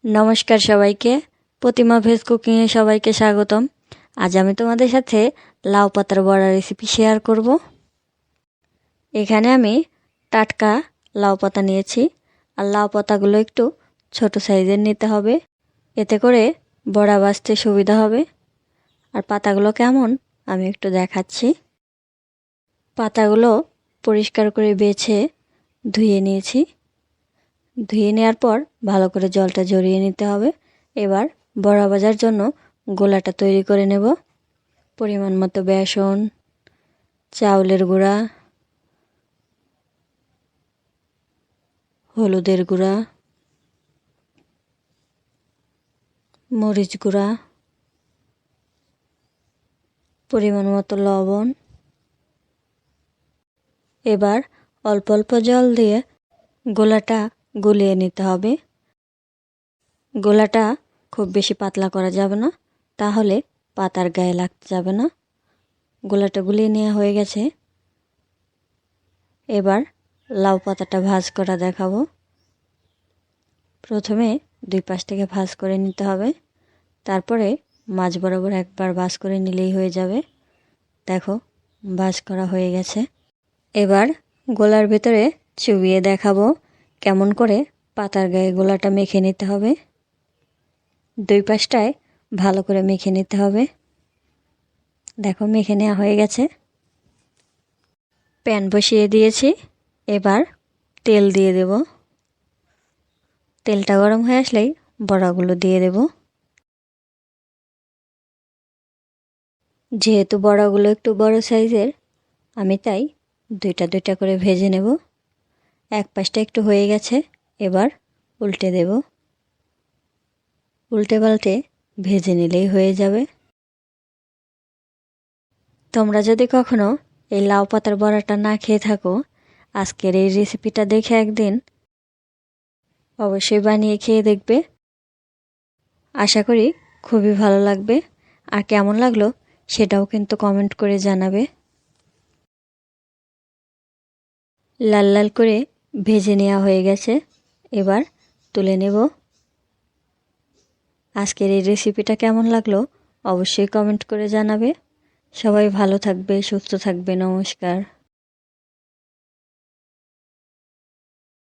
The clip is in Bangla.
নমস্কার সবাইকে, প্রতিমা ভেজ কুকিংয়ে সবাইকে স্বাগতম। আজ আমি তোমাদের সাথে লাউ পাতার বড়া রেসিপি শেয়ার করব। এখানে আমি টাটকা লাউ পাতা নিয়েছি, আর লাউ পাতাগুলো একটু ছোট সাইজের নিতে হবে, এতে করে বড়া ভাজতে সুবিধা হবে। আর পাতাগুলো কেমন আমি একটু দেখাচ্ছি। পাতাগুলো পরিষ্কার করে বেছে ধুয়ে নিয়েছি। ধুয়ে নেওয়ার পর ভালো করে জলটা ঝরিয়ে নিতে হবে। এবার বড়া ভাজার জন্য গোলাটা তৈরি করে নেব। পরিমাণ মতো বেসন, চাউলের গুঁড়া, হলুদের গুঁড়া, মরিচ গুঁড়া, পরিমাণ মতো লবণ। এবার অল্প অল্প জল দিয়ে গোলাটা গুলিয়ে নিতে হবে। গোলাটা খুব বেশি পাতলা করা যাবে না, তাহলে পাতার গায়ে লাগতে যাবে না। গোলাটা গুলিয়ে নেওয়া হয়ে গেছে। এবার লাউ পাতাটা ভাজ করা দেখাবো। প্রথমে দুই পাশ থেকে ভাজ করে নিতে হবে, তারপরে মাঝ বরাবর একবার ভাজ করে নিলেই হয়ে যাবে। দেখো, ভাজ করা হয়ে গেছে। এবার গোলার ভেতরে চুবিয়ে দেখাবো কেমন করে পাতার গায়ে গোলাটা মেখে নিতে হবে। দুই পাশটায় ভালো করে মেখে নিতে হবে। দেখো, মেখে নেওয়া হয়ে গেছে। প্যান বসিয়ে দিয়েছি, এবার তেল দিয়ে দেব। তেলটা গরম হয়ে আসলেই বড়াগুলো দিয়ে দেব। যেহেতু বড়াগুলো একটু বড় সাইজের, আমি তাই দুইটা দুইটা করে ভেজে নেব। এক পাশটা একটু হয়ে গেছে, এবার উল্টে দেব। উল্টে পাল্টে ভেজে নিলেই হয়ে যাবে। তোমরা যদি কখনো এই লাউ পাতার বড়াটা না খেয়ে থাকো, আজকের এই রেসিপিটা দেখে একদিন অবশ্যই বানিয়ে খেয়ে দেখবে। আশা করি খুবই ভালো লাগবে। আর কেমন লাগলো সেটাও কিন্তু কমেন্ট করে জানাবে। লাল লাল করে ভেজে নেওয়া হয়ে গেছে, এবার তুলে নেব। আজকের এই রেসিপিটা কেমন লাগলো অবশ্যই কমেন্ট করে জানাবে। সবাই ভালো থাকবে, সুস্থ থাকবে। নমস্কার।